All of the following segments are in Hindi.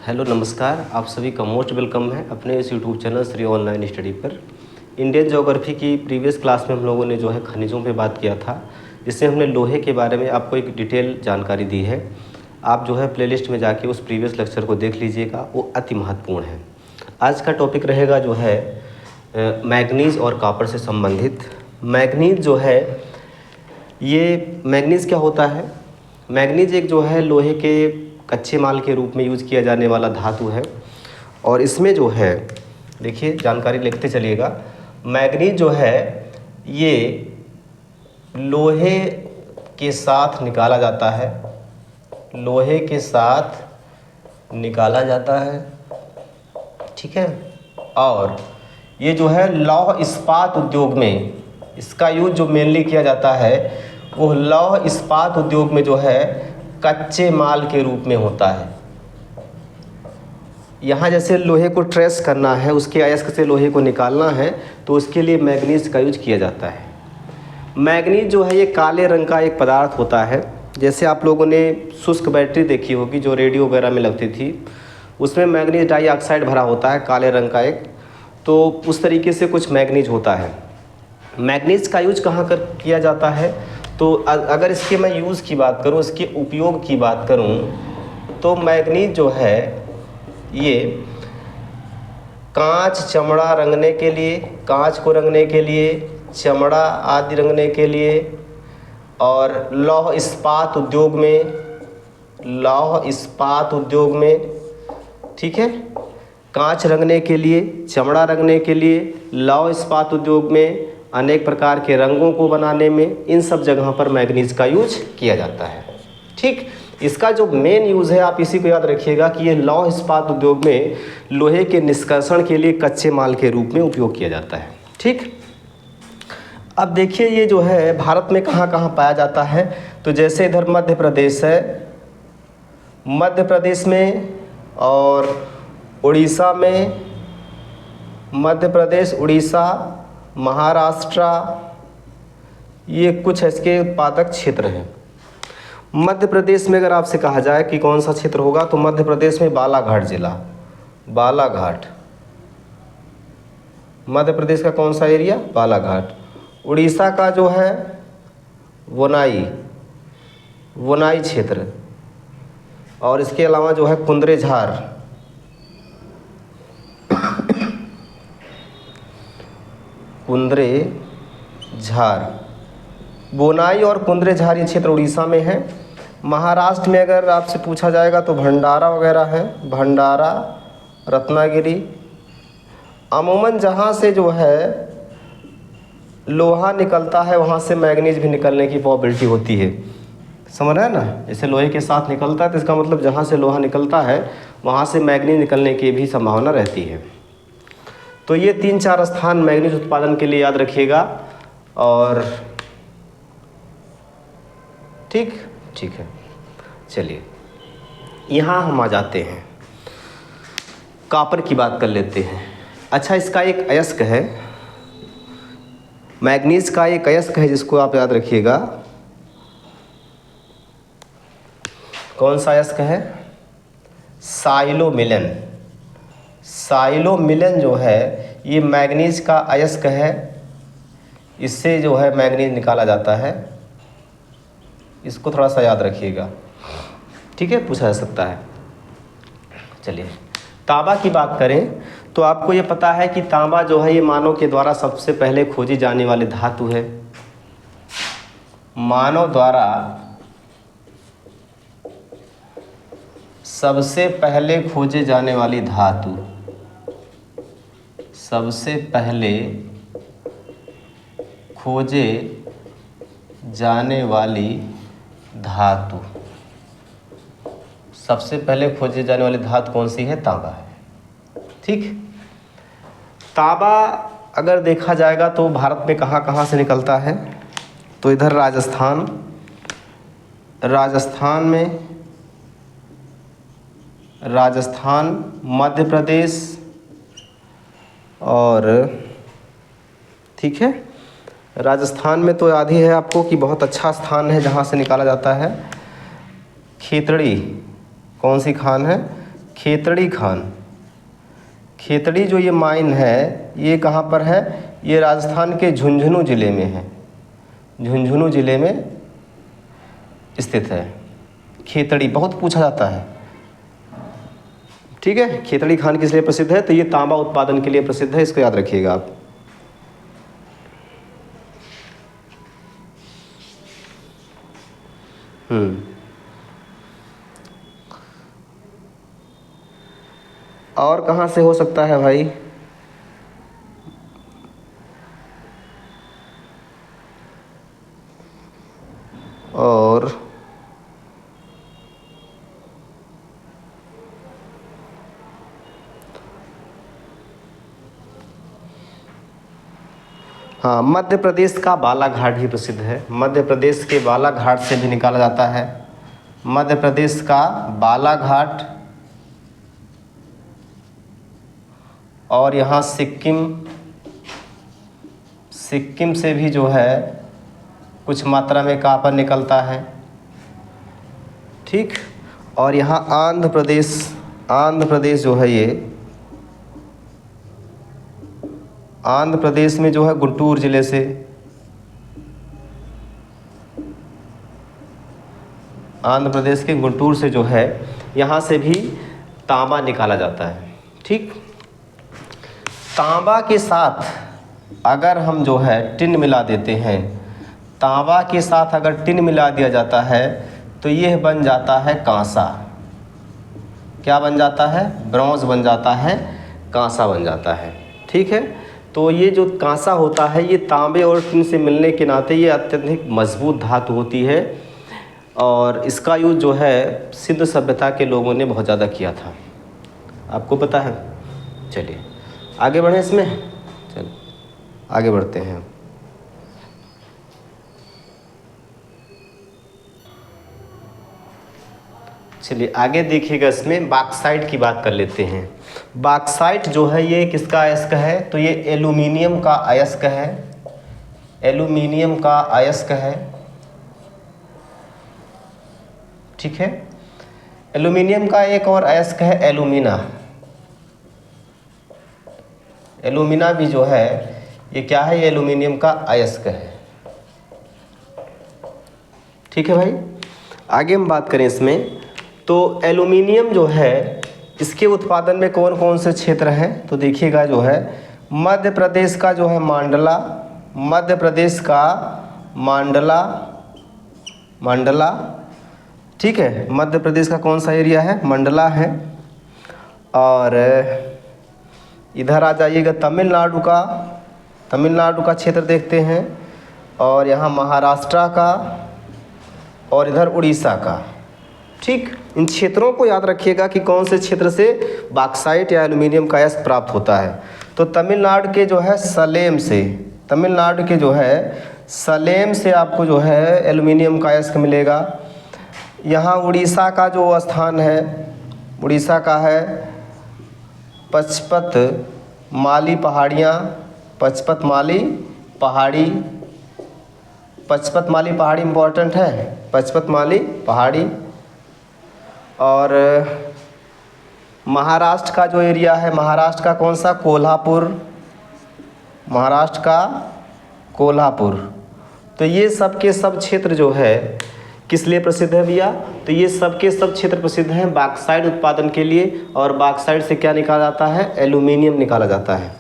हेलो नमस्कार, आप सभी का मोस्ट वेलकम है अपने इस YouTube channel Shri online study पर। इंडियन ज्योग्राफी की प्रीवियस क्लास में हम लोगों ने जो है खनिजों पे बात किया था, जिससे हमने लोहे के बारे में आपको एक डिटेल जानकारी दी है। आप जो है प्लेलिस्ट में जाके उस प्रीवियस लेक्चर को देख लीजिएगा, वो अति महत्वपूर्ण है। आज का टॉपिक रहेगा जो है मैग्नीज़ और कॉपर से संबंधित। मैग्नीज़ जो है, ये मैग्नीज़ क्या होता है? मैग्नीज़ एक जो है लोहे के कच्चे माल के रूप में यूज़ किया जाने वाला धातु है। और इसमें जो है, देखिए जानकारी लिखते चलिएगा। मैग्नीज जो है ये लोहे के साथ निकाला जाता है, लोहे के साथ निकाला जाता है, ठीक है। और ये जो है लौह इस्पात उद्योग में इसका यूज जो मेनली किया जाता है, वो लौह इस्पात उद्योग में जो है कच्चे माल के रूप में होता है। यहाँ जैसे लोहे को ट्रेस करना है, उसके अयस्क से लोहे को निकालना है, तो उसके लिए मैग्नीज का यूज किया जाता है। मैग्नीज जो है ये काले रंग का एक पदार्थ होता है। जैसे आप लोगों ने शुष्क बैटरी देखी होगी जो रेडियो वगैरह में लगती थी, उसमें मैग्नीज डाइऑक्साइड भरा होता है काले रंग का एक, तो उस तरीके से कुछ मैग्नीज होता है। मैग्नीज का यूज कहाँ कर किया जाता है? तो अगर इसके मैं यूज़ की बात करूँ, इसके उपयोग की बात करूँ, तो मैग्नीज जो है ये कांच चमड़ा रंगने के लिए, कांच को रंगने के लिए, चमड़ा आदि रंगने के लिए, और लौह इस्पात उद्योग में, लौह इस्पात उद्योग में, ठीक है, कांच रंगने के लिए, चमड़ा रंगने के लिए, लौह इस्पात उद्योग में, अनेक प्रकार के रंगों को बनाने में, इन सब जगह पर मैग्नीज का यूज किया जाता है। ठीक, इसका जो मेन यूज़ है आप इसी को याद रखिएगा कि ये लौह इस्पात उद्योग में लोहे के निष्कर्षण के लिए कच्चे माल के रूप में उपयोग किया जाता है। ठीक, अब देखिए ये जो है भारत में कहाँ कहाँ पाया जाता है। तो जैसे इधर मध्य प्रदेश है, मध्य प्रदेश में और उड़ीसा में, मध्य प्रदेश, उड़ीसा, महाराष्ट्र, ये कुछ इसके उत्पादक क्षेत्र हैं। मध्य प्रदेश में अगर आपसे कहा जाए कि कौन सा क्षेत्र होगा, तो मध्य प्रदेश में बालाघाट जिला, बालाघाट मध्य प्रदेश का कौन सा एरिया? बालाघाट। उड़ीसा का जो है वोनाई, वोनाई क्षेत्र, और इसके अलावा जो है कुंद्रेझार, कुंद्रेझार, बोनाई और कुंद्रेझार ये क्षेत्र उड़ीसा में है। महाराष्ट्र में अगर आपसे पूछा जाएगा तो भंडारा वगैरह है, भंडारा, रत्नागिरी। अमूमन जहाँ से जो है लोहा निकलता है वहाँ से मैग्नीज भी निकलने की पॉसिबिलिटी होती है। समझ रहे हैं ना? जैसे लोहे के साथ निकलता है तो इसका मतलब जहाँ से लोहा निकलता है वहाँ से मैग्नीज निकलने की भी संभावना रहती है। तो ये 3-4 स्थान मैग्नीज उत्पादन के लिए याद रखिएगा। और ठीक है, चलिए यहाँ हम आ जाते हैं, कॉपर की बात कर लेते हैं। अच्छा, इसका एक अयस्क है, मैग्नीज का एक अयस्क है जिसको आप याद रखिएगा। कौन सा अयस्क है? साइलोमिलन। साइलोमिलन जो है ये मैग्नीज का अयस्क है, इससे जो है मैग्नीज निकाला जाता है। इसको थोड़ा सा याद रखिएगा, ठीक है, पूछा जा सकता है। चलिए तांबा की बात करें तो आपको ये पता है कि तांबा जो है ये मानव के द्वारा सबसे पहले खोजी जाने वाली धातु है। मानव द्वारा सबसे पहले खोजे जाने वाली धातु, सबसे पहले खोजे जाने वाली धातु, सबसे पहले खोजे जाने वाली धातु कौन सी है? तांबा है। ठीक, तांबा अगर देखा जाएगा तो भारत में कहाँ कहाँ से निकलता है? तो इधर राजस्थान, राजस्थान में, राजस्थान, मध्य प्रदेश, और ठीक है, राजस्थान में तो याद ही है आपको कि बहुत अच्छा स्थान है जहाँ से निकाला जाता है। खेतड़ी, कौन सी खान है? खेतड़ी खान। खेतड़ी जो ये माइन है ये कहाँ पर है? ये राजस्थान के झुंझुनू ज़िले में है, झुंझुनू ज़िले में स्थित है। खेतड़ी बहुत पूछा जाता है, ठीक है। खेतड़ी खान किस लिए प्रसिद्ध है? तो ये तांबा उत्पादन के लिए प्रसिद्ध है, इसको याद रखिएगा आप। और कहाँ से हो सकता है भाई? और हाँ, मध्य प्रदेश का बालाघाट भी प्रसिद्ध है। मध्य प्रदेश के बालाघाट से भी निकाला जाता है। मध्य प्रदेश का बालाघाट, और यहाँ सिक्किम से भी जो है कुछ मात्रा में कॉपर निकलता है, ठीक। और यहाँ आंध्र प्रदेश जो है, ये आंध्र प्रदेश में जो है गुंटूर ज़िले से, आंध्र प्रदेश के गुंटूर से जो है यहाँ से भी तांबा निकाला जाता है, ठीक। तांबा के साथ अगर हम जो है टिन मिला देते हैं, तांबा के साथ अगर टिन मिला दिया जाता है तो यह बन जाता है कांसा। क्या बन जाता है? ब्रॉन्ज बन जाता है, कांसा बन जाता है, ठीक है। तो ये जो कांसा होता है ये तांबे और टिन से मिलने के नाते ये अत्यधिक मजबूत धातु होती है, और इसका यूज़ जो है सिंधु सभ्यता के लोगों ने बहुत ज़्यादा किया था, आपको पता है। चलिए आगे बढ़ें इसमें, चलिए आगे बढ़ते हैं। चलिए आगे देखिएगा, इसमें बॉक्साइट की बात कर लेते हैं। बॉक्साइट जो है ये किसका अयस्क है? तो ये एल्यूमिनियम का अयस्क है, एल्यूमिनियम का अयस्क है, ठीक है। एल्यूमिनियम का एक और अयस्क है एल्यूमिना। एल्यूमिना भी जो है ये क्या है? ये एल्यूमिनियम का अयस्क है, ठीक है भाई। आगे हम बात करें इसमें, तो एल्यूमिनियम जो है इसके उत्पादन में कौन कौन से क्षेत्र हैं? तो देखिएगा जो है मध्य प्रदेश का जो है मांडला, मध्य प्रदेश का मांडला, ठीक है। मध्य प्रदेश का कौन सा एरिया है? मंडला है। और इधर आ जाइएगा तमिलनाडु का क्षेत्र देखते हैं, और यहाँ महाराष्ट्र का, और इधर उड़ीसा का, ठीक। इन क्षेत्रों को याद रखिएगा कि कौन से क्षेत्र से बॉक्साइट या एल्यूमिनियम का अयस्क प्राप्त होता है। तो तमिलनाडु के जो है सलेम से आपको जो है एल्यूमिनियम का अयस्क मिलेगा। यहाँ उड़ीसा का जो स्थान है, उड़ीसा का है पचपत माली पहाड़ी इम्पोर्टेंट है, पचपत माली पहाड़ी। और महाराष्ट्र का जो एरिया है, महाराष्ट्र का कौन सा? कोल्हापुर, महाराष्ट्र का कोल्हापुर। तो ये सब के सब क्षेत्र जो है किस लिए प्रसिद्ध है भैया? तो ये सब के सब क्षेत्र प्रसिद्ध हैं बॉक्साइट उत्पादन के लिए। और बॉक्साइट से क्या निकाला जाता है? एल्यूमिनियम निकाला जाता है।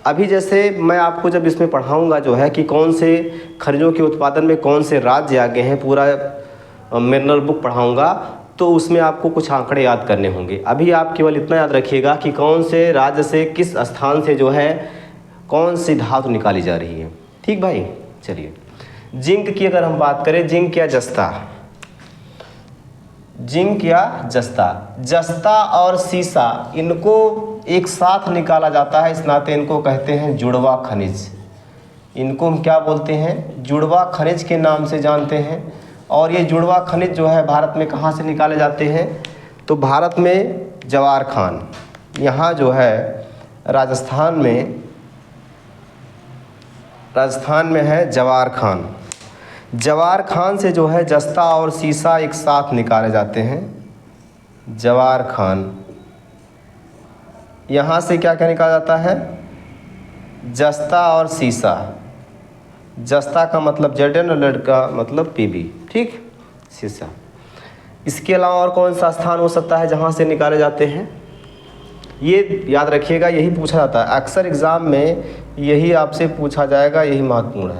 अभी जैसे मैं आपको जब इसमें पढ़ाऊंगा जो है कि कौन से खनिजों के उत्पादन में कौन से राज्य आगे हैं, पूरा मिनरल बुक पढ़ाऊंगा, तो उसमें आपको कुछ आंकड़े याद करने होंगे। अभी आप केवल इतना याद रखिएगा कि कौन से राज्य से, किस स्थान से जो है कौन सी धातु निकाली जा रही है, ठीक भाई। चलिए जिंक की अगर हम बात करें, जिंक या जस्ता और सीसा, इनको एक साथ निकाला जाता है, इस नाते इनको कहते हैं जुड़वा खनिज। इनको हम क्या बोलते हैं? जुड़वा खनिज के नाम से जानते हैं। और ये जुड़वा खनिज जो है भारत में कहाँ से निकाले जाते हैं? तो भारत में जवार खान, यहाँ जो है राजस्थान में है जवार खान से जो है जस्ता और सीसा एक साथ निकाले जाते हैं। जवार खान यहाँ से क्या क्या निकाला जाता है, जस्ता और सीसा। जस्ता का मतलब Zn और लेड का मतलब Pb, ठीक, सीसा। इसके अलावा और कौन सा स्थान हो सकता है जहाँ से निकाले जाते हैं, ये याद रखिएगा, यही पूछा जाता है अक्सर एग्ज़ाम में, यही आपसे पूछा जाएगा, यही महत्वपूर्ण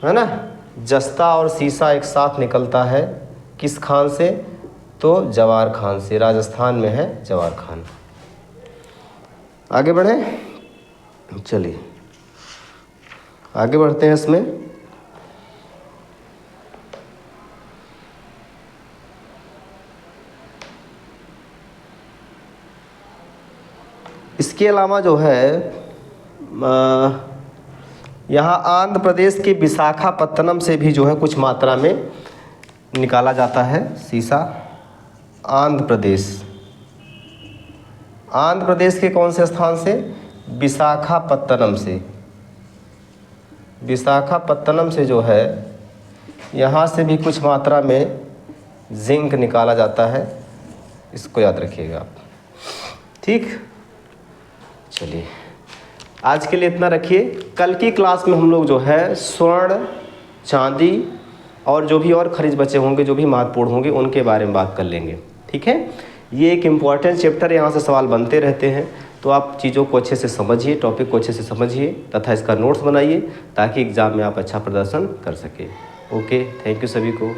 है ना। जस्ता और सीसा एक साथ निकलता है किस खान से, तो जवार खान से, राजस्थान में है जवार खान। आगे बढ़े, चलिए आगे बढ़ते हैं इसमें। इसके अलावा जो है यहाँ आंध्र प्रदेश के विशाखापत्तनम से भी जो है कुछ मात्रा में निकाला जाता है सीसा। आंध्र प्रदेश के कौन से स्थान से, विशाखापत्तनम से। विशाखापत्तनम से जो है यहाँ से भी कुछ मात्रा में जिंक निकाला जाता है, इसको याद रखिएगा आप, ठीक। चलिए आज के लिए इतना रखिए। कल की क्लास में हम लोग जो है स्वर्ण, चांदी और जो भी और खनिज बचे होंगे, जो भी महत्वपूर्ण होंगे, उनके बारे में बात कर लेंगे, ठीक है। ये एक इम्पॉर्टेंट चैप्टर है, यहाँ से सवाल बनते रहते हैं, तो आप चीज़ों को अच्छे से समझिए, टॉपिक को अच्छे से समझिए तथा इसका नोट्स बनाइए ताकि एग्ज़ाम में आप अच्छा प्रदर्शन कर सकें। ओके, थैंक यू सभी को।